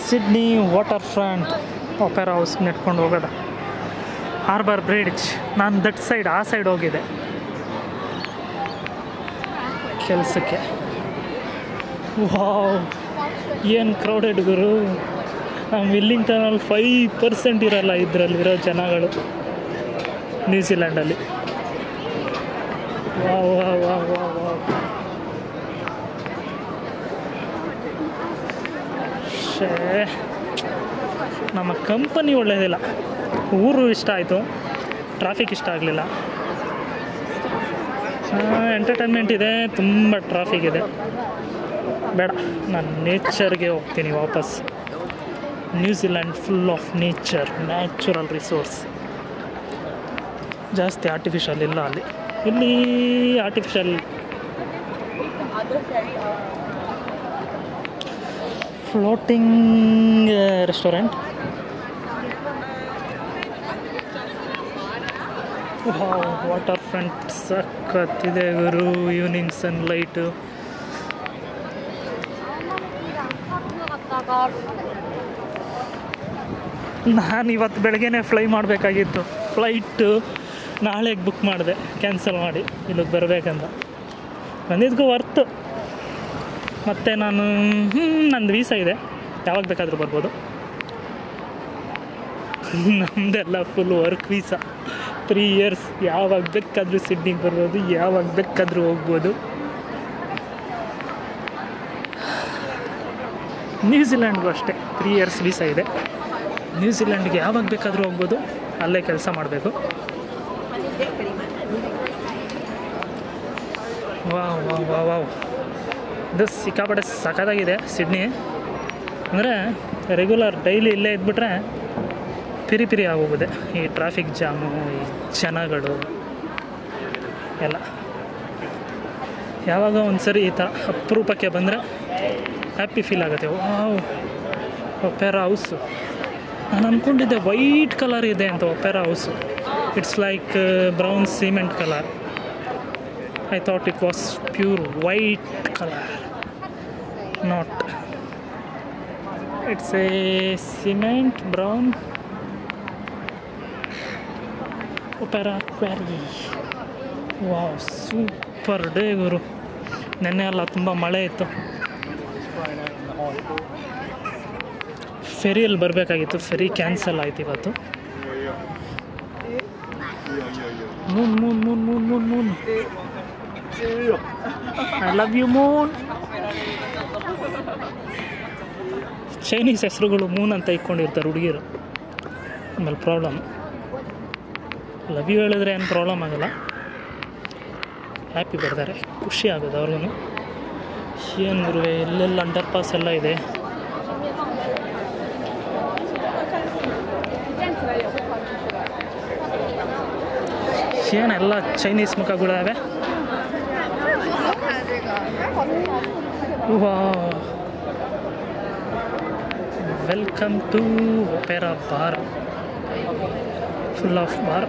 Sydney water front Opera House ನೆಟ್ಕೊಂಡು ಹೋಗೋದ. Harbour Bridge ನಾನು ದಟ್ ಸೈಡ್ ಆ ಸೈಡ್ ಹೋಗಿದ್ದೆ ಕೆಲಸಕ್ಕೆ. ವಾವ್ ಏನು ಕ್ರೌಡೆಡ್ ಗುರು. ವಿಲ್ಲಿಂಗ್ಟನಲ್ಲಿ 5% ಇರಲ್ಲ ಇದರಲ್ಲಿರೋ ಜನಗಳು ನ್ಯೂಜಿಲ್ಯಾಂಡಲ್ಲಿ. Wow wow wow wow wow. ಶೇ ನಮ್ಮ ಕಂಪನಿ ಒಳ್ಳೆಯದಿಲ್ಲ. ಊರು ಇಷ್ಟ ಆಯಿತು, ಟ್ರಾಫಿಕ್ ಇಷ್ಟ ಆಗಲಿಲ್ಲ. ಎಂಟರ್ಟೈನ್ಮೆಂಟ್ ಇದೆ, ತುಂಬ ಟ್ರಾಫಿಕ್ ಇದೆ. ಬೇಡ, ನಾನು ನೇಚರ್ಗೆ ಹೋಗ್ತೀನಿ ವಾಪಸ್. New Zealand full of nature, natural resource. ಜಾಸ್ತಿ ಆರ್ಟಿಫಿಷಿಯಲ್ ಇಲ್ಲ ಅಲ್ಲಿ. ಇಲ್ಲಿ artificial. Floating restaurant. Water front ಸಖತ್ತಿದೆ ಗುರು. Evening sunlight. ನಾನು ಇವತ್ತು ಬೆಳಗ್ಗೆನೇ ಫ್ಲೈ ಮಾಡಬೇಕಾಗಿತ್ತು. ಫ್ಲೈಟು ನಾಳೆಗೆ ಬುಕ್ ಮಾಡಿದೆ, ಕ್ಯಾನ್ಸಲ್ ಮಾಡಿ ಇಲ್ಲಿಗೆ ಬರಬೇಕಂತ. ಬಂದಿದ್ದಕ್ಕೂ ವರ್ತು. ಮತ್ತು ನಾನು ನಂದು ವೀಸಾ ಇದೆ, ಯಾವಾಗ ಬೇಕಾದರೂ ಬರ್ಬೋದು. ನಮ್ಮದೆಲ್ಲ ಫುಲ್ ವರ್ಕ್ ವೀಸಾ, 3 years. ಯಾವಾಗ ಬೇಕಾದರೂ ಸಿಡ್ನಿಗೆ ಬರ್ಬೋದು, ಯಾವಾಗ ಬೇಕಾದರೂ ಹೋಗ್ಬೋದು. ನ್ಯೂಜಿಲ್ಯಾಂಡ್ಗೂ ಅಷ್ಟೇ 3 years ವೀಸಾ ಇದೆ. ನ್ಯೂಜಿಲ್ಯಾಂಡ್ಗೆ ಯಾವಾಗ ಬೇಕಾದರೂ ಹೋಗ್ಬೋದು, ಅಲ್ಲೇ ಕೆಲಸ ಮಾಡಬೇಕು. Wow wow wow wow. ಇದು ಸಿಕ್ಕಾಪಟ್ಟೆ ಸಖತ್ತಾಗಿದೆ ಸಿಡ್ನಿ. ಅಂದರೆ ರೆಗ್ಯುಲರ್ ಡೈಲಿ ಇಲ್ಲೇ ಇದ್ಬಿಟ್ರೆ ಪಿರಿ ಪಿರಿ ಆಗೋಗಿದೆ. ಈ ಟ್ರಾಫಿಕ್ ಜಾಮು, ಈ ಜನಗಳು ಎಲ್ಲ. ಯಾವಾಗ ಒಂದು ಸರಿ ಈ ಥರ ಅಪರೂಪಕ್ಕೆ ಬಂದರೆ ಹ್ಯಾಪಿ ಫೀಲ್ ಆಗುತ್ತೆ. Wow, Opera House. ನಾನು ಅಂದ್ಕೊಂಡಿದ್ದೆ ವೈಟ್ ಕಲರ್ ಇದೆ ಅಂತ. Opera House it's like brown cement colour. I thought it was pure white colour. Not, it's a cement brown opera quarry. Wow, super day ಗುರು. ನೆನ್ನೆ ಅಲ್ಲ, ತುಂಬ ಮಳೆ ಇತ್ತು. ಫೆರಿಯಲ್ಲಿ ಬರಬೇಕಾಗಿತ್ತು, ಫೆರಿ ಕ್ಯಾನ್ಸಲ್ ಆಯ್ತು ಇವತ್ತು. Moon moon moon moon moon moon. I love you moon. Chinese ಹೆಸರುಗಳು ಮೂನ್ ಅಂತ ಇಟ್ಕೊಂಡಿರ್ತಾರೆ ಹುಡುಗಿರು. ಆಮೇಲೆ ಪ್ರಾಬ್ಲಮ್. ಲವ್ ಯು ಹೇಳಿದ್ರೆ ಏನು ಪ್ರಾಬ್ಲಮ್ ಆಗೋಲ್ಲ. ಹ್ಯಾಪಿ ಬರ್ತಾರೆ, ಖುಷಿ ಆಗೋದು ಅವ್ರಿಗೂ. ಏನು ಗುರುವೆ, ಎಲ್ಲೆಲ್ಲ ಅಂಡರ್ ಪಾಸ್ ಎಲ್ಲ ಇದೆ. ಏನೆಲ್ಲ ಚೈನೀಸ್ ಮುಖಗಳಿವೆ. Welcome to Opera Bar. Full of bar.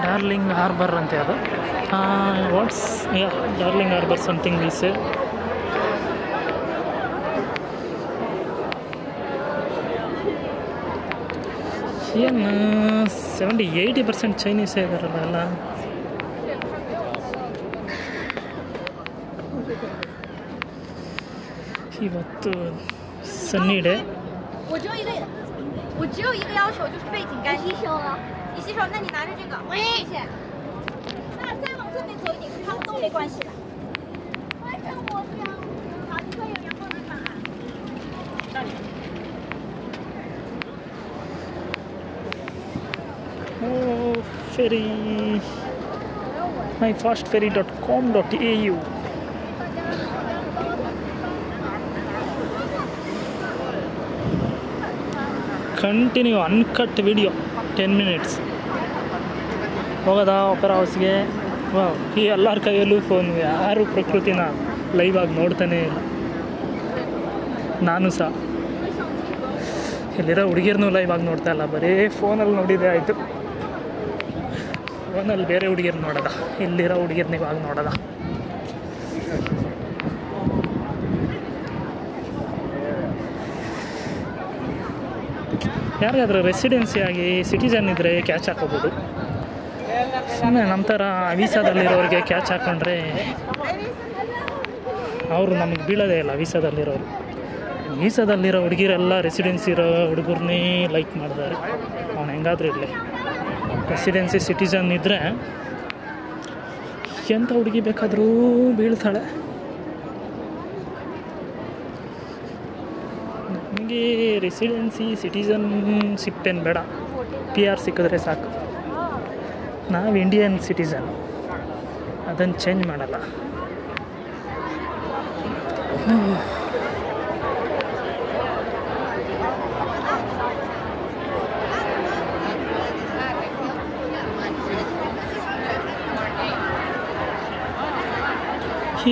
Darling Harbour ಅಂತೆ ಅದು. What's Darling Harbour something we say. ಏನು 70-80% ಚೈನೀಸೇ ಇದ್ದಾರಲ್ಲ ಎಲ್ಲ. ಇವತ್ತು sunny day, ferry. myfastferry.com.au. Continue uncut video 10 minutes. ಹೋಗೋದಾ ಒಪೆರಾ ಹೌಸ್ಗೆ. ಈ ಎಲ್ಲರ ಕೈಯಲ್ಲೂ ಫೋನ್. ಯಾರು ಪ್ರಕೃತಿನ ಲೈವ್ ಆಗಿ ನೋಡ್ತಾನೇ ಇಲ್ಲ. ನಾನು ಸಹ ಇಲ್ಲಿರೋ ಹುಡುಗಿಯರನ್ನೂ ಲೈವ್ ಆಗಿ ನೋಡ್ತಾ ಇಲ್ಲ, ಬರೀ ಫೋನಲ್ಲಿ ನೋಡಿದೆ ಆಯಿತು. ಫೋನಲ್ಲಿ ಬೇರೆ ಹುಡುಗಿಯರು ನೋಡೋದ, ಇಲ್ಲಿರೋ ಹುಡುಗಿಯರ್ನ ಇವಾಗ ನೋಡೋದ. ಯಾರಿಗಾದ್ರೂ ರೆಸಿಡೆನ್ಸಿ ಆಗಿ ಸಿಟಿಸನ್ ಇದ್ದರೆ ಕ್ಯಾಚ್ ಹಾಕೋಬೋದು. ಸುಮ್ಮನೆ ನಮ್ಮ ಥರ ವೀಸಾದಲ್ಲಿರೋರಿಗೆ ಕ್ಯಾಚ್ ಹಾಕ್ಕೊಂಡ್ರೆ ಅವರು ನಮಗೆ ಬೀಳೋದೇ ಇಲ್ಲ. ವೀಸಾದಲ್ಲಿರೋ ಹುಡುಗಿರೆಲ್ಲ ರೆಸಿಡೆನ್ಸಿ ಇರೋ ಹುಡುಗರನ್ನೇ ಲೈಕ್ ಮಾಡಿದ್ದಾರೆ. ಅವನು ಹೆಂಗಾದ್ರೂ ಇರಲಿ, ರೆಸಿಡೆನ್ಸಿ ಸಿಟಿಸನ್ ಇದ್ದರೆ ಎಂಥ ಹುಡುಗಿ ಬೇಕಾದರೂ ಬೀಳ್ತಾಳೆ. ನಮಗೆ ರೆಸಿಡೆನ್ಸಿ ಸಿಟಿಸನ್ಶಿಪ್ ಏನು ಬೇಡ, PR ಸಿಕ್ಕಿದ್ರೆ ಸಾಕು. ನಾವು ಇಂಡಿಯನ್ ಸಿಟಿಸನ್, ಅದನ್ನು ಚೇಂಜ್ ಮಾಡಲ್ಲ.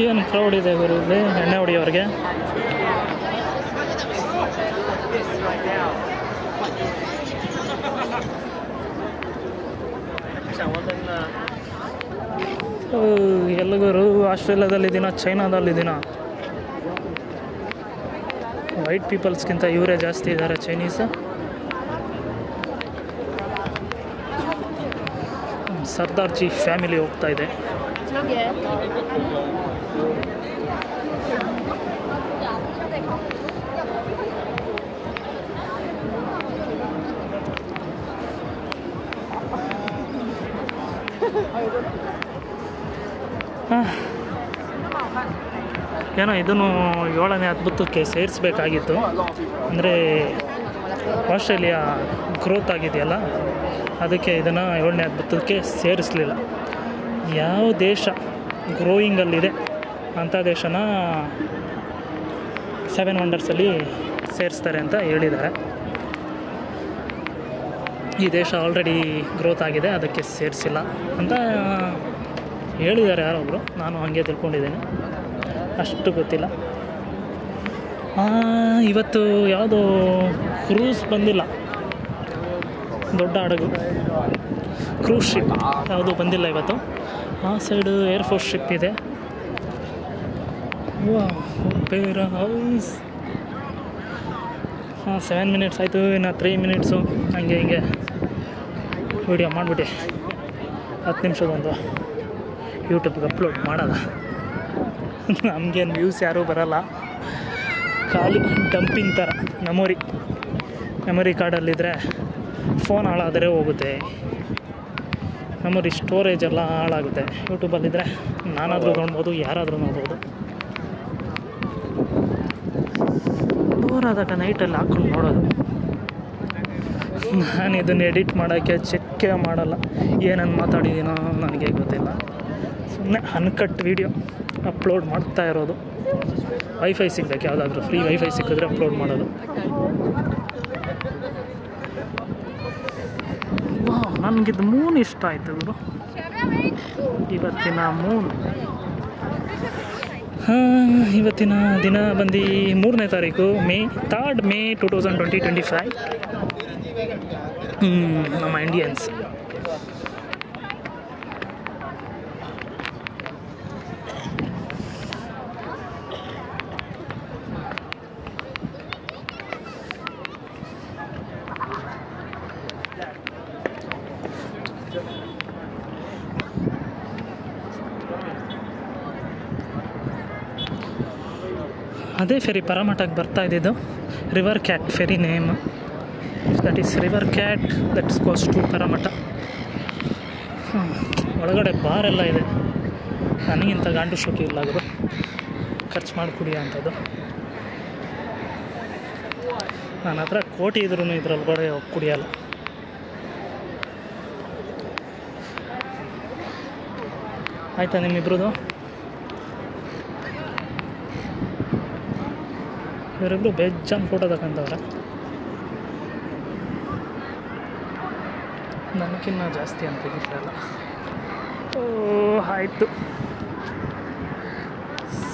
ಏನು ಕ್ರೌಡ್ ಇದೆ ಗುರು ಇಲ್ಲಿ ಎಣ್ಣೆ ಹೊಡಿಯೋರಿಗೆ. ಎಲ್ಲಗರು ಆಸ್ಟ್ರೇಲಿಯಾದಲ್ಲಿದ್ದೀನ, ಚೈನಾದಲ್ಲಿದ್ದೀನ. ವೈಟ್ ಪೀಪಲ್ಸ್ಗಿಂತ ಇವರೇ ಜಾಸ್ತಿ ಇದ್ದಾರೆ ಚೈನೀಸ್. ಸರ್ದಾರ್ಜಿ ಫ್ಯಾಮಿಲಿ ಹೋಗ್ತಾ ಇದೆ. ಏನೋ ಇದನ್ನು 7ನೇ ಅದ್ಭುತಕ್ಕೆ ಸೇರಿಸ್ಬೇಕಾಗಿತ್ತು. ಅಂದರೆ ಆಸ್ಟ್ರೇಲಿಯಾ ಗ್ರೋತ್ ಆಗಿದೆಯಲ್ಲ, ಅದಕ್ಕೆ ಇದನ್ನು 7ನೇ ಅದ್ಭುತಕ್ಕೆ ಸೇರಿಸಲಿಲ್ಲ. ಯಾವ ದೇಶ ಗ್ರೋಯಿಂಗಲ್ಲಿದೆ ಅಂಥ ದೇಶನ 7 ವಂಡರ್ಸಲ್ಲಿ ಸೇರಿಸ್ತಾರೆ ಅಂತ ಹೇಳಿದ್ದಾರೆ. ಈ ದೇಶ ಆಲ್ರೆಡಿ ಗ್ರೋತ್ ಆಗಿದೆ, ಅದಕ್ಕೆ ಸೇರಿಸಿಲ್ಲ ಅಂತ ಹೇಳಿದ್ದಾರೆ ಯಾರೊಬ್ಬರು. ನಾನು ಹಾಗೆ ತಿಳ್ಕೊಂಡಿದ್ದೇನೆ, ಅಷ್ಟು ಗೊತ್ತಿಲ್ಲ. ಇವತ್ತು ಯಾವುದೋ ಕ್ರೂಸ್ ಬಂದಿಲ್ಲ, ದೊಡ್ಡ ಹಡಗು ಕ್ರೂಸ್ ಶಿಪ್ ಯಾವುದು ಬಂದಿಲ್ಲ ಇವತ್ತು. ಆ ಸೈಡು ಏರ್ಫೋರ್ಸ್ ಶಿಪ್ ಇದೆ. Opera house. 7 ಮಿನಿಟ್ಸ್ ಆಯಿತು, ಇನ್ನು 3 ಮಿನಿಟ್ಸು ಹಂಗೆ ಹಿಂಗೆ ವಿಡಿಯೋ ಮಾಡಿಬಿಟ್ಟೆ. 10 ನಿಮಿಷದೊಂದು ಯೂಟ್ಯೂಬ್ಗೆ ಅಪ್ಲೋಡ್ ಮಾಡೋದ. ನಮಗೇನು ವ್ಯೂಸ್ ಯಾರೂ ಬರೋಲ್ಲ, ಖಾಲಿ ಡಂಪಿಂಗ್ ಥರ. ಮೆಮೊರಿ ಕಾರ್ಡಲ್ಲಿದ್ದರೆ ಫೋನ್ ಹಾಳಾದರೆ ಹೋಗುತ್ತೆ, ಮೆಮೊರಿ ಸ್ಟೋರೇಜ್ ಎಲ್ಲ ಹಾಳಾಗುತ್ತೆ. ಯೂಟ್ಯೂಬಲ್ಲಿದ್ದರೆ ನಾನಾದರೂ ನೋಡ್ಬೋದು, ಯಾರಾದರೂ ನೋಡ್ಬೋದು. ಬೋರಾದಾಗ ನೈಟಲ್ಲಿ ಹಾಕ್ಕೊಂಡು ನೋಡೋದು. ನಾನು ಇದನ್ನು ಎಡಿಟ್ ಮಾಡೋಕ್ಕೆ ಚೆಕ್ಕೇ ಮಾಡಲ್ಲ, ಏನನ್ನು ಮಾತಾಡಿದ್ದೀನೋ ನನಗೆ ಗೊತ್ತಿಲ್ಲ. ಸುಮ್ಮನೆ ಅನ್ಕಟ್ ವೀಡಿಯೋ ಅಪ್ಲೋಡ್ ಮಾಡ್ತಾ ಇರೋದು. ವೈಫೈ ಸಿಗಬೇಕು, ಯಾವುದಾದ್ರೂ ಫ್ರೀ ವೈಫೈ ಸಿಕ್ಕಿದ್ರೆ ಅಪ್ಲೋಡ್ ಮಾಡೋದು. ನನಗಿದು ಮೂನ್ ಇಷ್ಟ ಆಯಿತು ಗುರು, ಇವತ್ತಿನ ಮೂನ್. ಇವತ್ತಿನ ದಿನ ಬಂದು 3ನೇ ತಾರೀಕು, ಮೇ 2025. ನಮ್ಮ ಇಂಡಿಯನ್ಸ್ ಅದೇ ಫೆರಿ ಪರಮಟಕ್ಕೆ ಬರ್ತಾ ಇದ್ದಿದ್ದು. River Cat ferry name. That is River Cat, that's goes to Parramatta. ಒಳಗಡೆ ಬಾರೆಲ್ಲ ಇದೆ. ನನಗಿಂತ ಗಾಂಡು ಶೋಕಿ ಇಲ್ಲ ಗುರು, ಖರ್ಚು ಮಾಡಿ ಕುಡಿಯೋ ಅಂಥದ್ದು. ನನ್ನ ಹತ್ರ ಕೋಟಿ ಇದ್ರೂ ಇದ್ರೊಳಗಡೆ ಕುಡಿಯೋಲ್ಲ. ಆಯಿತಾ ನಿಮ್ಮಿಬ್ರದ್ದು? ಇವರಿಬ್ಬರು ಬೇಜಾನ್ ಫೋಟೋ ತಗೊಂಡವ್ರೆ, ನನಗಿನ್ನ ಜಾಸ್ತಿ ಅಂತ ತೆಗಿತಾರಲ್ಲ. ಆಯಿತು,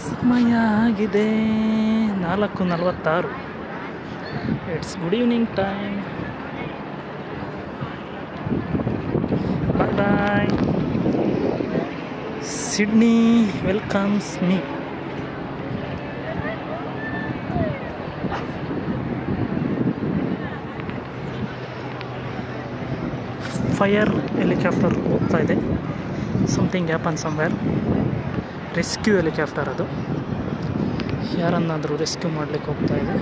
ಸಮಯ ಆಗಿದೆ 4:46. It's good evening time. Bye bye. Sydney welcomes me. Fire helicopter ಹೋಗ್ತಾ ಇದೆ. Something happen somewhere. Rescue helicopter ಅದು, ಯಾರನ್ನಾದರೂ ರೆಸ್ಕ್ಯೂ ಮಾಡಲಿಕ್ಕೆ ಹೋಗ್ತಾ ಇದೆ.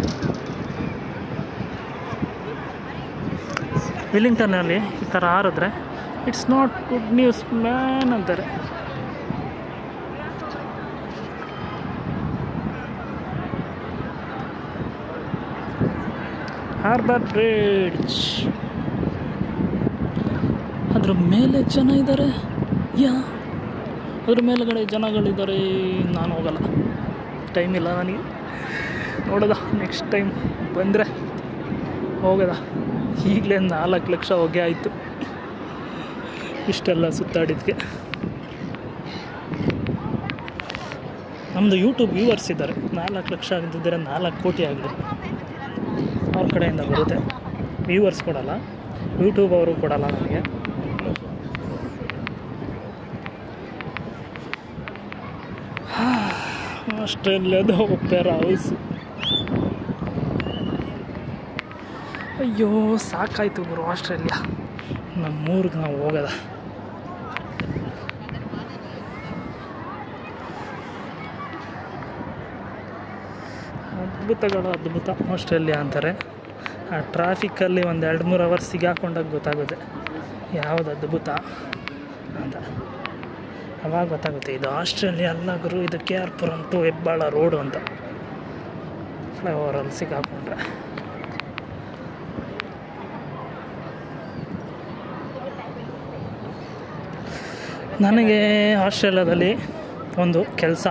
ವಿಲ್ಲಿಂಗ್ಟನ್ನಲ್ಲಿ ಈ ಥರ ಹಾರಿದ್ರೆ it's not good news man ಅಂತಾರೆ. ಹಾರ್ಬರ್ ಬ್ರಿಡ್ಜ್, ಅದ್ರ ಮೇಲೆ ಜನ ಇದ್ದಾರೆ. ಅದ್ರ ಮೇಲುಗಡೆ ಜನಗಳಿದ್ದಾರೆ. ನಾನು ಹೋಗಲ್ಲ, ಟೈಮ್ ಇಲ್ಲ ನನಗೆ. ನೋಡೋದ ನೆಕ್ಸ್ಟ್ ಟೈಮ್ ಬಂದರೆ ಹೋಗೋದ. ಈಗಲೇ 4 ಲಕ್ಷ ಹೊಗೆ ಆಯಿತು ಇಷ್ಟೆಲ್ಲ ಸುತ್ತಾಡಿದ್ದಕ್ಕೆ. ನಮ್ಮದು ಯೂಟ್ಯೂಬ್ ವ್ಯೂವರ್ಸ್ ಇದ್ದಾರೆ. 4 ಲಕ್ಷ ಆಗಿದ್ದರೆ 4 ಕೋಟಿ ಆಗಿದೆ. ಅವ್ರ ಕಡೆಯಿಂದ ಬರುತ್ತೆ. ವ್ಯೂವರ್ಸ್ ಕೊಡಲ್ಲ, ಯೂಟ್ಯೂಬ್ ಅವರು ಕೊಡಲ್ಲ ನನಗೆ. ಆಸ್ಟ್ರೇಲಿಯಾದ ಒಪೆರಾ ಹೌಸ್. ಅಯ್ಯೋ ಸಾಕಾಯಿತು ಗುರು ಆಸ್ಟ್ರೇಲಿಯಾ. ನಮ್ಮೂರಿಗೆ ನಾವು ಹೋಗೋದ. ಅದ್ಭುತಗಳ ಅದ್ಭುತ ಆಸ್ಟ್ರೇಲಿಯಾ ಅಂತಾರೆ. ಆ ಟ್ರಾಫಿಕ್ಕಲ್ಲಿ 1-2-3 ಅವರ್ಸ್ ಸಿಗಾಕೊಂಡಾಗ ಗೊತ್ತಾಗುತ್ತೆ ಯಾವುದು ಅದ್ಭುತ ಅಂತ. ಅವಾಗ ಗೊತ್ತಾಗುತ್ತೆ ಇದು ಆಸ್ಟ್ರೇಲಿಯಾ ಅಲ್ಲ ಗುರು, ಇದು KR ಟು ಹೆಬ್ಬಾಳ ರೋಡು ಅಂತ. ಫ್ಲೈಓವರಲ್ಲಿ ಸಿಗಾಕೊಂಡ್ರೆ ನನಗೆ ಆಸ್ಟ್ರೇಲಿಯಾದಲ್ಲಿ ಒಂದು ಕೆಲಸ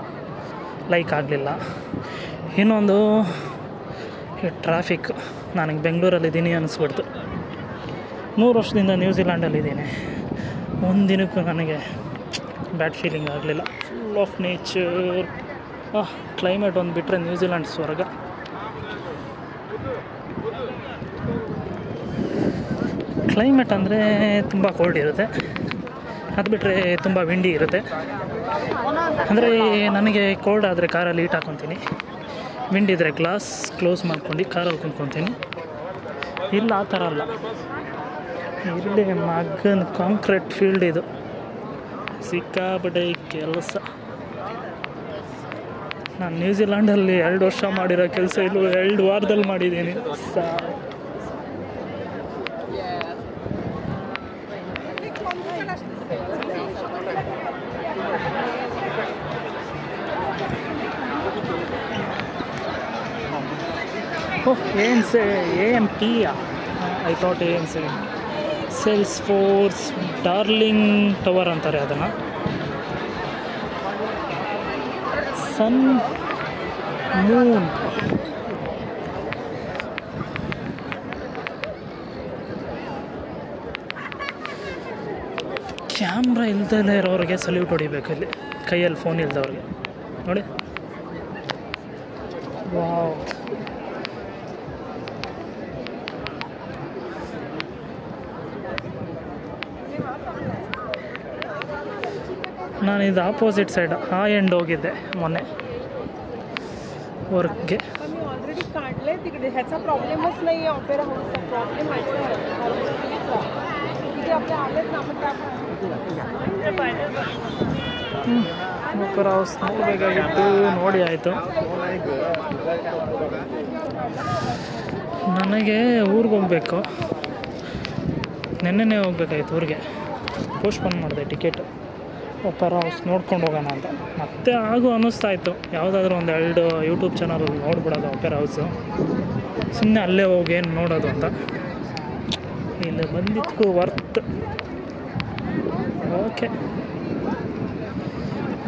ಲೈಕ್ ಆಗಲಿಲ್ಲ. ಇನ್ನೊಂದು ಈ ಟ್ರಾಫಿಕ್. ನನಗೆ ಬೆಂಗಳೂರಲ್ಲಿದ್ದೀನಿ ಅನ್ನಿಸ್ಬಿಡ್ತು. 3 ವರ್ಷದಿಂದ ನ್ಯೂಜಿಲ್ಯಾಂಡಲ್ಲಿದ್ದೀನಿ. ಒಂದಿನಕ್ಕೂ ನನಗೆ ಬ್ಯಾಡ್ ಫೀಲಿಂಗ್ ಆಗಲಿಲ್ಲ. Full of nature. ಕ್ಲೈಮೇಟ್ ಒಂದು ಬಿಟ್ಟರೆ ನ್ಯೂಜಿಲ್ಯಾಂಡ್ ಸ್ವರ್ಗ. ಕ್ಲೈಮೇಟ್ ಅಂದರೆ ತುಂಬ ಕೋಲ್ಡ್ ಇರುತ್ತೆ, ಅದು ಬಿಟ್ಟರೆ ತುಂಬ ವಿಂಡಿ ಇರುತ್ತೆ. ಅಂದರೆ ನನಗೆ ಕೋಲ್ಡ್ ಆದರೆ ಕಾರಲ್ಲಿ ಹೀಟ್ ಹಾಕ್ಕೊತೀನಿ, ವಿಂಡ್ ಇದ್ದರೆ ಗ್ಲಾಸ್ ಕ್ಲೋಸ್ ಮಾಡ್ಕೊಂಡು ಕಾರಲ್ಲಿ ಕುಂತ್ಕೊತೀನಿ. ಇಲ್ಲ ಆ ಥರ ಅಲ್ಲ. ಇಲ್ಲಿ ಮಗನ ಕಾಂಕ್ರೀಟ್ ಫೀಲ್ಡ್ ಇದು, ಸಿಕ್ಕಾಪಟ್ಟೆ ಕೆಲಸ. ನಾನು ನ್ಯೂಜಿಲ್ಯಾಂಡಲ್ಲಿ 2 ವರ್ಷ ಮಾಡಿರೋ ಕೆಲಸ ಇಲ್ಲೂ 2 ವಾರದಲ್ಲಿ ಮಾಡಿದ್ದೀನಿ. ANC AMP, I thought ANC. Sales force darling tower ಅಂತಾರೆ ಅದನ್ನು. Sun moon. ಕ್ಯಾಮ್ರಾ ಇಲ್ದಲೇ ಇರೋರಿಗೆ ಸಲ್ಯೂಟ್ ಹೊಡಿಬೇಕು ಇಲ್ಲಿ, ಕೈಯಲ್ಲಿ ಫೋನ್ ಇಲ್ದವ್ರಿಗೆ ನೋಡಿ. ವಾವ್. ನಾನು ಇದು ಆಪೋಸಿಟ್ ಸೈಡ್ ಆ ಎಂಡ್ ಹೋಗಿದ್ದೆ ಮೊನ್ನೆ ವರ್ಕ್ಗೆ. ऑलरेडी काढले तिकडे, ह्याचा प्रॉब्लेमच नाही आहे. ऑपेरा हाऊसचा प्रॉब्लेम आहे तिथे आपले आलेत ना, आपण ಒಪೆರಾ ಹೌಸ್ ನೋಡಬೇಕಾಗಿತ್ತು, ನೋಡಿ ಆಯಿತು. ನನಗೆ ಊರಿಗೆ ಹೋಗಬೇಕು, ನೆನ್ನೆನೇ ಹೋಗ್ಬೇಕಾಯ್ತು ಊರಿಗೆ. ಪೋಸ್ಟ್ಪೋನ್ ಮಾಡಿದೆ ಟಿಕೆಟ್. ಒಪೆರಾ ಹೌಸ್ ನೋಡ್ಕೊಂಡು ಹೋಗೋಣ ಅಂತ ಮತ್ತೆ ಅನ್ನಿಸ್ತಾ ಇತ್ತು. ಯಾವುದಾದ್ರೂ 1-2 ಯೂಟ್ಯೂಬ್ ಚಾನಲ್ ನೋಡ್ಬಿಡೋದು ಒಪೆರಾ ಹೌಸು, ಸುಮ್ಮನೆ ಅಲ್ಲೇ ಹೋಗಿ ಏನು ನೋಡೋದು ಅಂತ. ಇಲ್ಲಿ ಬಂದಿದ್ದಕ್ಕೂ ವರ್ತ್. ಓಕೆ,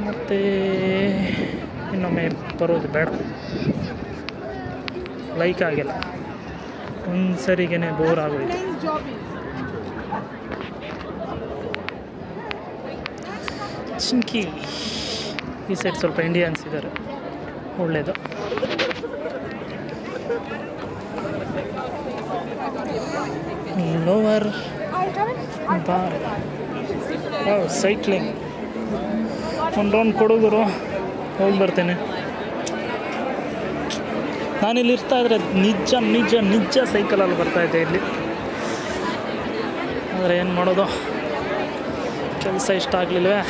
ಮತ್ತು ಇನ್ನೊಮ್ಮೆ ಬರೋದು ಬೇಡ, ಲೈಕ್ ಆಗಿಲ್ಲ. ಒಂದು ಸರಿಗೇ ಬೋರ್ ಆಗೋಯ್ತು. ಚಿಂಕಿ ಈ ಸೈಡ್ ಸ್ವಲ್ಪ ಇಂಡಿಯನ್ಸ್ ಇದ್ದಾರೆ, ಒಳ್ಳೆಯದು. Lower bar. ಸೈಕ್ಲಿಂಗ್ ಒಂದು ರೌಂಡ್ ಕೊಡುಗರು ಹೋಗಿ ಬರ್ತೇನೆ. ನಾನಿಲ್ಲಿ ಇರ್ತಾ ಇದ್ರೆ ನಿಜ ನಿಜ ನಿಜ ಸೈಕಲಲ್ಲಿ ಬರ್ತಾಯಿದ್ದೆ ಇಲ್ಲಿ. ಆದರೆ ಏನು ಮಾಡೋದು, ಕೆಲಸ ಇಷ್ಟ ಆಗಲಿಲ್ವೇ.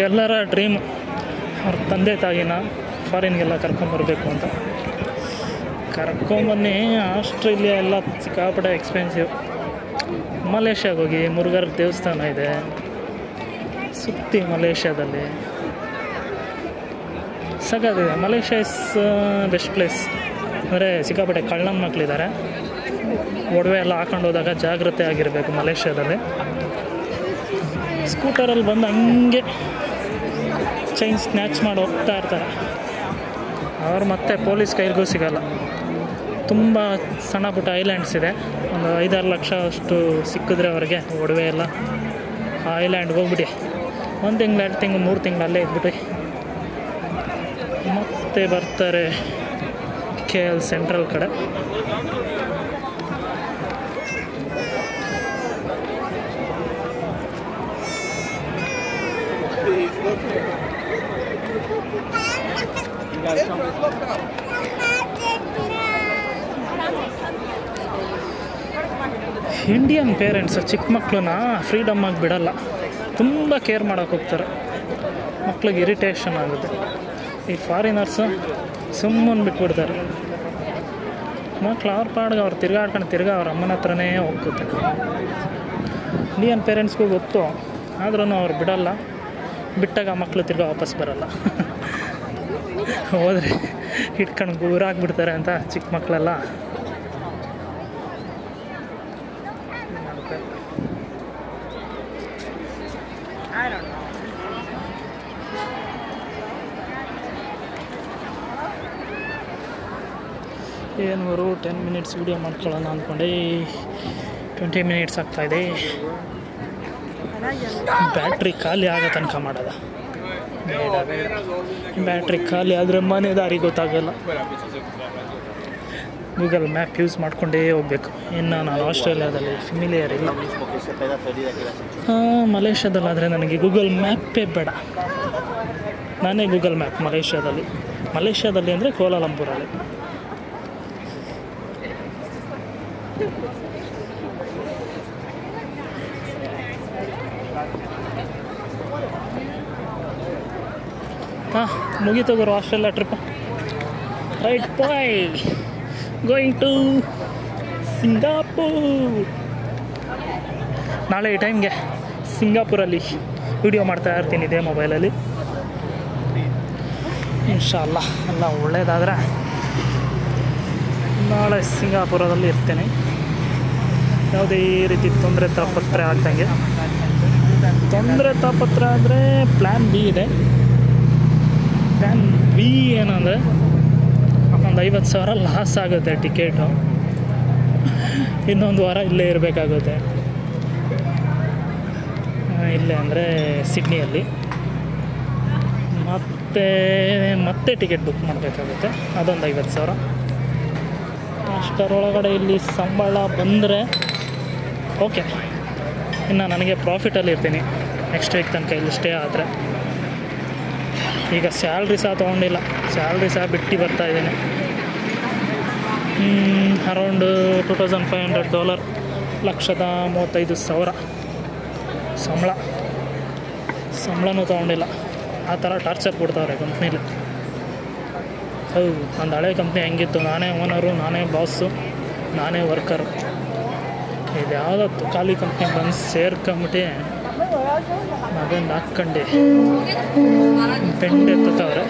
ಎಲ್ಲರ ಡ್ರೀಮ್ ಅವ್ರ ತಂದೆ ತಾಯಿನ ಫಾರಿನ್ಗೆಲ್ಲ ಕರ್ಕೊಂಬರ್ಬೇಕು ಅಂತ. ಕರ್ಕೊಂಬನ್ನಿ. ಆಸ್ಟ್ರೇಲಿಯಾ ಎಲ್ಲ ಸಿಕ್ಕಾಪಟ್ಟೆ ಎಕ್ಸ್ಪೆನ್ಸಿವ್. ಮಲೇಷ್ಯಾಗೆ ಹೋಗಿ, ಮುರುಘರ್ ದೇವಸ್ಥಾನ ಇದೆ ಸುತ್ತಿ ಮಲೇಷ್ಯಾದಲ್ಲಿ, ಸಗದಿದೆ. Malaysia is best place. ಅಂದರೆ ಸಿಕ್ಕಾಪಟ್ಟೆ ಕಳ್ಳನ ಮಕ್ಕಳಿದ್ದಾರೆ. ಒಡವೆ ಎಲ್ಲ ಹಾಕೊಂಡು ಹೋದಾಗ ಜಾಗ್ರತೆ ಆಗಿರಬೇಕು ಮಲೇಷ್ಯಾದಲ್ಲಿ. ಸ್ಕೂಟರಲ್ಲಿ ಬಂದು ಹಂಗೆ ಚೈನ್ ಸ್ನ್ಯಾಚ್ ಮಾಡಿ ಹೋಗ್ತಾ ಇರ್ತಾರೆ. ಅವ್ರು ಮತ್ತೆ ಪೊಲೀಸ್ ಕೈಲಿಗೂ ಸಿಗಲ್ಲ. ತುಂಬ ಸಣ್ಣ ಪುಟ್ಟ ಐಲ್ಯಾಂಡ್ಸ್ ಇದೆ. ಒಂದು 5-6 ಲಕ್ಷ ಅಷ್ಟು ಸಿಕ್ಕಿದ್ರೆ ಅವ್ರಿಗೆ ಒಡವೆ ಎಲ್ಲ. ಆ ಐಲ್ಯಾಂಡ್ಗೆ ಹೋಗ್ಬಿಟ್ಟು 1 ತಿಂಗಳು 2 ತಿಂಗಳು 3 ತಿಂಗಳು ಅಲ್ಲೇ ಇದ್ಬಿಟ್ಟು ಮತ್ತೆ ಬರ್ತಾರೆ KL ಸೆಂಟ್ರಲ್ ಕಡೆ. ಇಂಡಿಯನ್ ಪೇರೆಂಟ್ಸ್ ಚಿಕ್ಕ ಮಕ್ಕಳನ್ನ ಫ್ರೀಡಮ್ಮಾಗಿ ಬಿಡಲ್ಲ. ತುಂಬ ಕೇರ್ ಮಾಡೋಕೆ ಹೋಗ್ತಾರೆ. ಮಕ್ಳಿಗೆ ಇರಿಟೇಷನ್ ಆಗುತ್ತೆ. ಈ ಫಾರಿನರ್ಸು ಸುಮ್ಮನೆ ಬಿಟ್ಬಿಡ್ತಾರೆ. ಮಕ್ಳು ಅವ್ರ ಪಾಡ್ಗೆ ಅವ್ರು ತಿರ್ಗಾ ಅವ್ರ ಅಮ್ಮನ ಹತ್ರನೇ ಹೋಗುತ್ತೆ. ಇಂಡಿಯನ್ ಪೇರೆಂಟ್ಸ್ಗೂ ಗೊತ್ತು, ಆದ್ರೂ ಅವ್ರು ಬಿಡಲ್ಲ. ಬಿಟ್ಟಾಗ ಮಕ್ಕಳು ತಿರ್ಗಾ ವಾಪಸ್ ಬರಲ್ಲ. ಹೋದರೆ ಇಟ್ಕೊಂಡು ಗೂರಾಗ್ಬಿಡ್ತಾರೆ ಅಂತ ಚಿಕ್ಕ ಮಕ್ಕಳೆಲ್ಲ ಏನವರು 10 ಮಿನಿಟ್ಸ್ ವೀಡಿಯೋ ಮಾಡ್ಕೊಳ್ಳೋಣ ಅಂದ್ಕೊಂಡೆ. 20 ಮಿನಿಟ್ಸ್ ಆಗ್ತಾಯಿದೆ. ಬ್ಯಾಟ್ರಿ ಖಾಲಿ ಆಗೋ ತನಕ ಮಾಡೋದ. ಬ್ಯಾಟ್ರಿ ಖಾಲಿ ಆದರೆ ಮನೆ ದಾರಿ ಗೊತ್ತಾಗಲ್ಲ. ಗೂಗಲ್ ಮ್ಯಾಪ್ ಯೂಸ್ ಮಾಡಿಕೊಂಡೇ ಹೋಗಬೇಕು. ಇನ್ನು ನಾನು ಆಸ್ಟ್ರೇಲಿಯಾದಲ್ಲಿ ಫೆಮಿಲಿಯರ್ ಇಲ್ಲ. ಮಲೇಷ್ಯಾದಲ್ಲಾದರೆ ನನಗೆ ಗೂಗಲ್ ಮ್ಯಾಪೇ ಬೇಡ. ನಾನೇ ಗೂಗಲ್ ಮ್ಯಾಪ್ ಮಲೇಷ್ಯಾದಲ್ಲಿ ಅಂದರೆ ಕೋಲಾಲಂಪುರಲ್ಲಿ. ಮುಗೀತು ಗುರು Australia trip. Right bye, going to Singapore. ನಾಳೆ ಈ ಟೈಮ್ಗೆ ಸಿಂಗಾಪುರಲ್ಲಿ ವಿಡಿಯೋ ಮಾಡ್ತಾ ಇರ್ತೀನಿ ಇದೇ ಮೊಬೈಲಲ್ಲಿ. ಇನ್ಶಾಲ್ಲ ಎಲ್ಲ ಒಳ್ಳೆಯದಾದರೆ ನಾಳೆ ಸಿಂಗಾಪುರದಲ್ಲಿ ಇರ್ತೇನೆ. ಯಾವುದೇ ರೀತಿ ತೊಂದರೆ ತಾಪತ್ರೆ ಆಗ್ದಂಗೆ. ತೊಂದರೆ ತಾಪತ್ರೆ ಆದರೆ ಪ್ಲ್ಯಾನ್ ಬಿ ಇದೆ. ಪ್ಲ್ಯಾನ್ ಬಿ ಏನಂದರೆ ಒಂದು 50,000 ಲಾಸ್ ಆಗುತ್ತೆ ಟಿಕೆಟು. ಇನ್ನೊಂದು ವಾರ ಇಲ್ಲೇ ಇರಬೇಕಾಗುತ್ತೆ. ಇಲ್ಲೇ ಅಂದರೆ ಸಿಡ್ನಿಯಲ್ಲಿ. ಮತ್ತೆ ಟಿಕೆಟ್ ಬುಕ್ ಮಾಡಬೇಕಾಗುತ್ತೆ. ಅದೊಂದು 50,000. ಅಷ್ಟರೊಳಗಡೆ ಇಲ್ಲಿ ಸಂಬಳ ಬಂದರೆ ಓಕೆ, ಇನ್ನು ನನಗೆ ಪ್ರಾಫಿಟಲ್ಲಿ ಇರ್ತೀನಿ ನೆಕ್ಸ್ಟ್ ವೀಕ್ ತನಕ ಇಲ್ಲಿ ಸ್ಟೇ ಆದರೆ. ಈಗ ಸ್ಯಾಲ್ರಿ ಸಹ ತೊಗೊಂಡಿಲ್ಲ. ಸ್ಯಾಲ್ರಿ ಸಹ ಬಿಟ್ಟು ಬರ್ತಾಯಿದ್ದೀನಿ. ಅರೌಂಡ್ $2,500, $135,000 ಸಂಬಳನೂ ತೊಗೊಂಡಿಲ್ಲ. ಆ ಥರ ಟಾರ್ಚರ್ ಕೊಡ್ತಾವ್ರೆ ಕಂಪ್ನೀಲಿ. ಹೌದು, ಒಂದು ಹಳೆ ಕಂಪ್ನಿ ಹೆಂಗಿತ್ತು, ನಾನೇ ಓನರು, ನಾನೇ ಬಾಸು, ನಾನೇ ವರ್ಕರು. ಇದು ಯಾವುದತ್ತು ಖಾಲಿ ಕಂಪ್ನಿಗೆ ಬಂದು ಸೇರ್ಕೊಂಬಿಟ್ಟು ಅದನ್ನು ಹಾಕ್ಕೊಂಡು ಬೆಂಡೆತ್ತವ್ರೆ.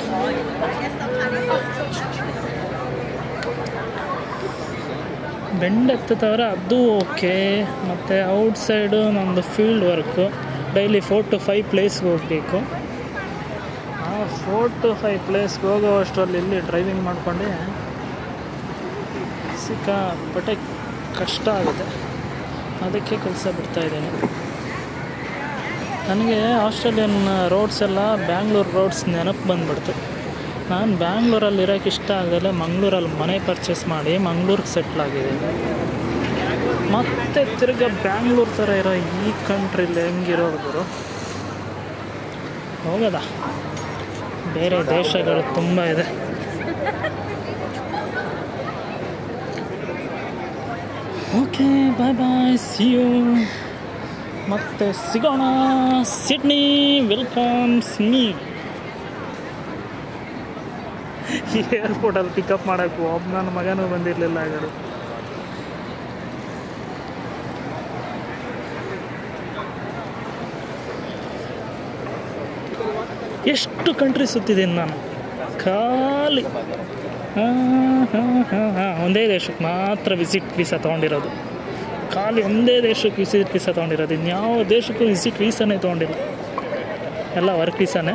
ಬೆಂಡೆತ್ತವ್ರೆ, ಅದು ಓಕೆ. ಮತ್ತು ಔಟ್ಸೈಡು ನಮ್ಮದು ಫೀಲ್ಡ್ ವರ್ಕು. ಡೈಲಿ 4 to 5 ಪ್ಲೇಸ್ಗೆ ಹೋಗಬೇಕು. ಆ 4 to 5 ಪ್ಲೇಸ್ಗೆ ಹೋಗೋ ಅಷ್ಟರಲ್ಲಿ ಇಲ್ಲಿ ಡ್ರೈವಿಂಗ್ ಮಾಡ್ಕೊಂಡು ಸಿಕ್ಕಾಪಟ್ಟೆ ಕಷ್ಟ ಆಗುತ್ತೆ. ಅದಕ್ಕೆ ಕೆಲಸ ಬಿಡ್ತಾಯಿದ್ದೀನಿ. ನನಗೆ ಆಸ್ಟ್ರೇಲಿಯನ್ ರೋಡ್ಸ್ ಎಲ್ಲ ಬ್ಯಾಂಗ್ಳೂರು ರೋಡ್ಸ್ ನೆನಪು ಬಂದುಬಿಡ್ತು. ನಾನು ಬ್ಯಾಂಗ್ಳೂರಲ್ಲಿ ಇರೋಕ್ಕೆ ಇಷ್ಟ ಆಗದಲ್ಲೇ ಮಂಗಳೂರಲ್ಲಿ ಮನೆ ಪರ್ಚೇಸ್ ಮಾಡಿ ಮಂಗಳೂರಿಗೆ ಸೆಟ್ಲ್ ಆಗಿದ್ದೀನಿ. ಮತ್ತೆ ತಿರ್ಗಾ ಬ್ಯಾಂಗ್ಳೂರು ಥರ ಇರೋ ಈ ಕಂಟ್ರಿಲಿ ಹೆಂಗಿರೋದು? ಹೋಗೋದ ಬೇರೆ ದೇಶಗಳು ತುಂಬ ಇದೆ. Okay bye bye, see you, ಮತ್ತೆ ಸಿಗೋಣ. Sydney welcomes me. ಏರ್ಪೋರ್ಟಲ್ಲಿ ಪಿಕಪ್ ಮಾಡೋಕ್ಕೂ ಒಬ್ಬ ನನ್ನ ಮಗನೂ ಬಂದಿರಲಿಲ್ಲ. ಆಗ ಎಷ್ಟು ಕಂಟ್ರಿ ಸುತ್ತಿದ್ದೀನಿ ನಾನು, ಖಾಲಿ ಒಂದೇ ದೇಶಕ್ಕೆ ಮಾತ್ರ ವಿಸಿಟ್ ವೀಸಾ ತೊಗೊಂಡಿರೋದು. ಖಾಲಿ ಒಂದೇ ದೇಶಕ್ಕೆ ವಿಸಿಟ್ ವೀಸಾ ತೊಗೊಂಡಿರೋದು. ಇನ್ಯಾವ ದೇಶಕ್ಕೂ ವಿಸಿಟ್ ವೀಸಾನೇ ತೊಗೊಂಡಿಲ್ಲ, ಎಲ್ಲ ವರ್ಕ್ ವೀಸಾನೇ.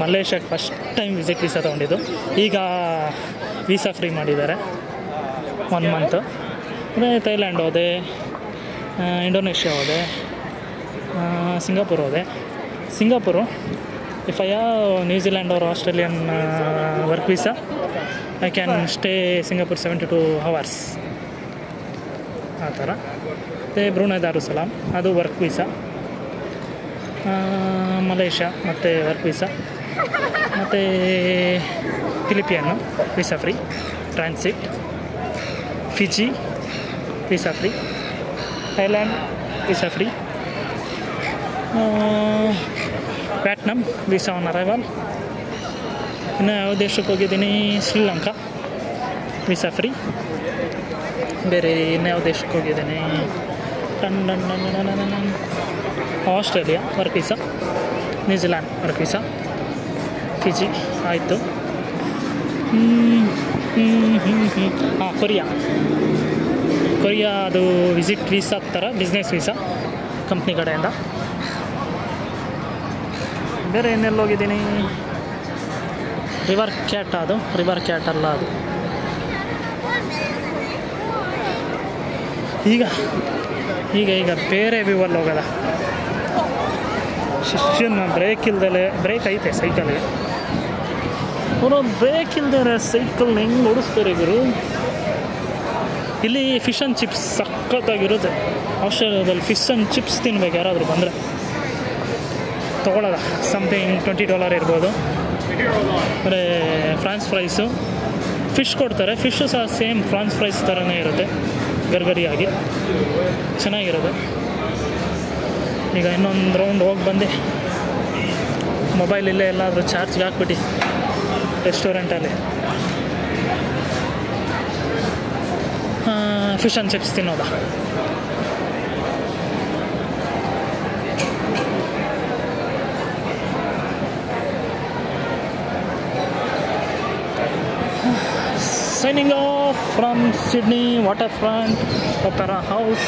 ಮಲೇಷ್ಯಾಕ್ಕೆ ಫಸ್ಟ್ ಟೈಮ್ ವಿಸಿಟ್ ವೀಸಾ ತೊಗೊಂಡಿದ್ದು. ಈಗ ವೀಸಾ ಫ್ರೀ ಮಾಡಿದ್ದಾರೆ 1 ಮಂತು. ಅದೇ ಥೈಲ್ಯಾಂಡ್ ಹೋದೆ, ಇಂಡೋನೇಷ್ಯಾ ಹೋದೆ, ಸಿಂಗಾಪುರ್ ಹೋದೆ. Singapore if I have New Zealand or Australian work visa I can stay Singapore 72 hours ಆ ಥರ. ಮತ್ತು ಬ್ರೂನೈ ದಾರುಸಲಾಮ್ ಅದು ವರ್ಕ್ ವೀಸಾ. ಮಲೇಷ್ಯಾ ಮತ್ತು ವರ್ಕ್ ವೀಸಾ. ಮತ್ತು ಫಿಲಿಪಿಯನ್ನು visa free transit. Fiji visa free. Thailand visa free. Vietnam visa on arrival. ಇನ್ನು ಯಾವ ದೇಶಕ್ಕೆ ಹೋಗಿದ್ದೀನಿ? Sri Lanka visa free. ಬೇರೆ ಇನ್ಯಾವ ದೇಶಕ್ಕೆ ಹೋಗಿದ್ದೀನಿ? Australia work visa. New Zealand work visa. Fiji ಆಯಿತು. ಕೊರಿಯಾ ಅದು ವಿಸಿಟ್ ವೀಸಾ ಥರ, ಬಿಸ್ನೆಸ್ ವೀಸಾ ಕಂಪ್ನಿ ಕಡೆಯಿಂದ. ಬೇರೆ ಇನ್ನೆಲ್ಲಿ ಹೋಗಿದ್ದೀನಿ? ರಿವರ್ ಕ್ಯಾಟ್, ಅದು ರಿವರ್ ಕ್ಯಾಟ್ ಅಲ್ಲ ಅದು. ಈಗ ಬೇರೆ ವ್ಯೂವಲ್ಲಿ ಹೋಗೋದ. ಶಿಷ್ಯನ ಬ್ರೇಕ್ ಇಲ್ದಲೆ, ಬ್ರೇಕ್ ಐತೆ ಸೈಕಲ್ಗೆ, ಅವರು ಬ್ರೇಕ್ ಇಲ್ದರೆ ಸೈಕಲ್ ಹೆಂಗೆ ಓಡಿಸ್ತಾರೆ ಗುರು. ಇಲ್ಲಿ ಫಿಶ್ ಆ್ಯಂಡ್ ಚಿಪ್ಸ್ ಸಖತ್ತಾಗಿರುತ್ತೆ. ಆಸ್ಟ್ರೇಲಿಯಾದಲ್ಲಿ ಫಿಶ್ ಆ್ಯಂಡ್ ಚಿಪ್ಸ್ ತಿನ್ಬೇಕು ಯಾರಾದರೂ ಬಂದರೆ. ತೊಗೊಳ್ಳೋದ ಸಮಥಿಂಗ್ $20 ಇರ್ಬೋದು. ಅಂದರೆ ಫ್ರಾನ್ಸ್ ಫ್ರೈಸು, ಫಿಶ್ ಕೊಡ್ತಾರೆ. ಫಿಶ್ಶು ಸಹ ಸೇಮ್ ಫ್ರಾನ್ಸ್ ಫ್ರೈಸ್ ಥರನೇ ಇರುತ್ತೆ, ಗರ್ಗರಿಯಾಗಿ ಚೆನ್ನಾಗಿರುತ್ತೆ. ಈಗ ಇನ್ನೊಂದು ರೌಂಡ್ ಹೋಗಿ ಬಂದೆ. ಮೊಬೈಲ್ ಇಲ್ಲೇ ಎಲ್ಲಾದರೂ ಚಾರ್ಜ್ಗೆ ಹಾಕ್ಬಿಟ್ಟು ರೆಸ್ಟೋರೆಂಟಲ್ಲಿ ಫಿಶ್ ಆ್ಯಂಡ್ ಚಿಪ್ಸ್ ತಿನ್ನೋದ. Signing off from Sydney Waterfront Opera House.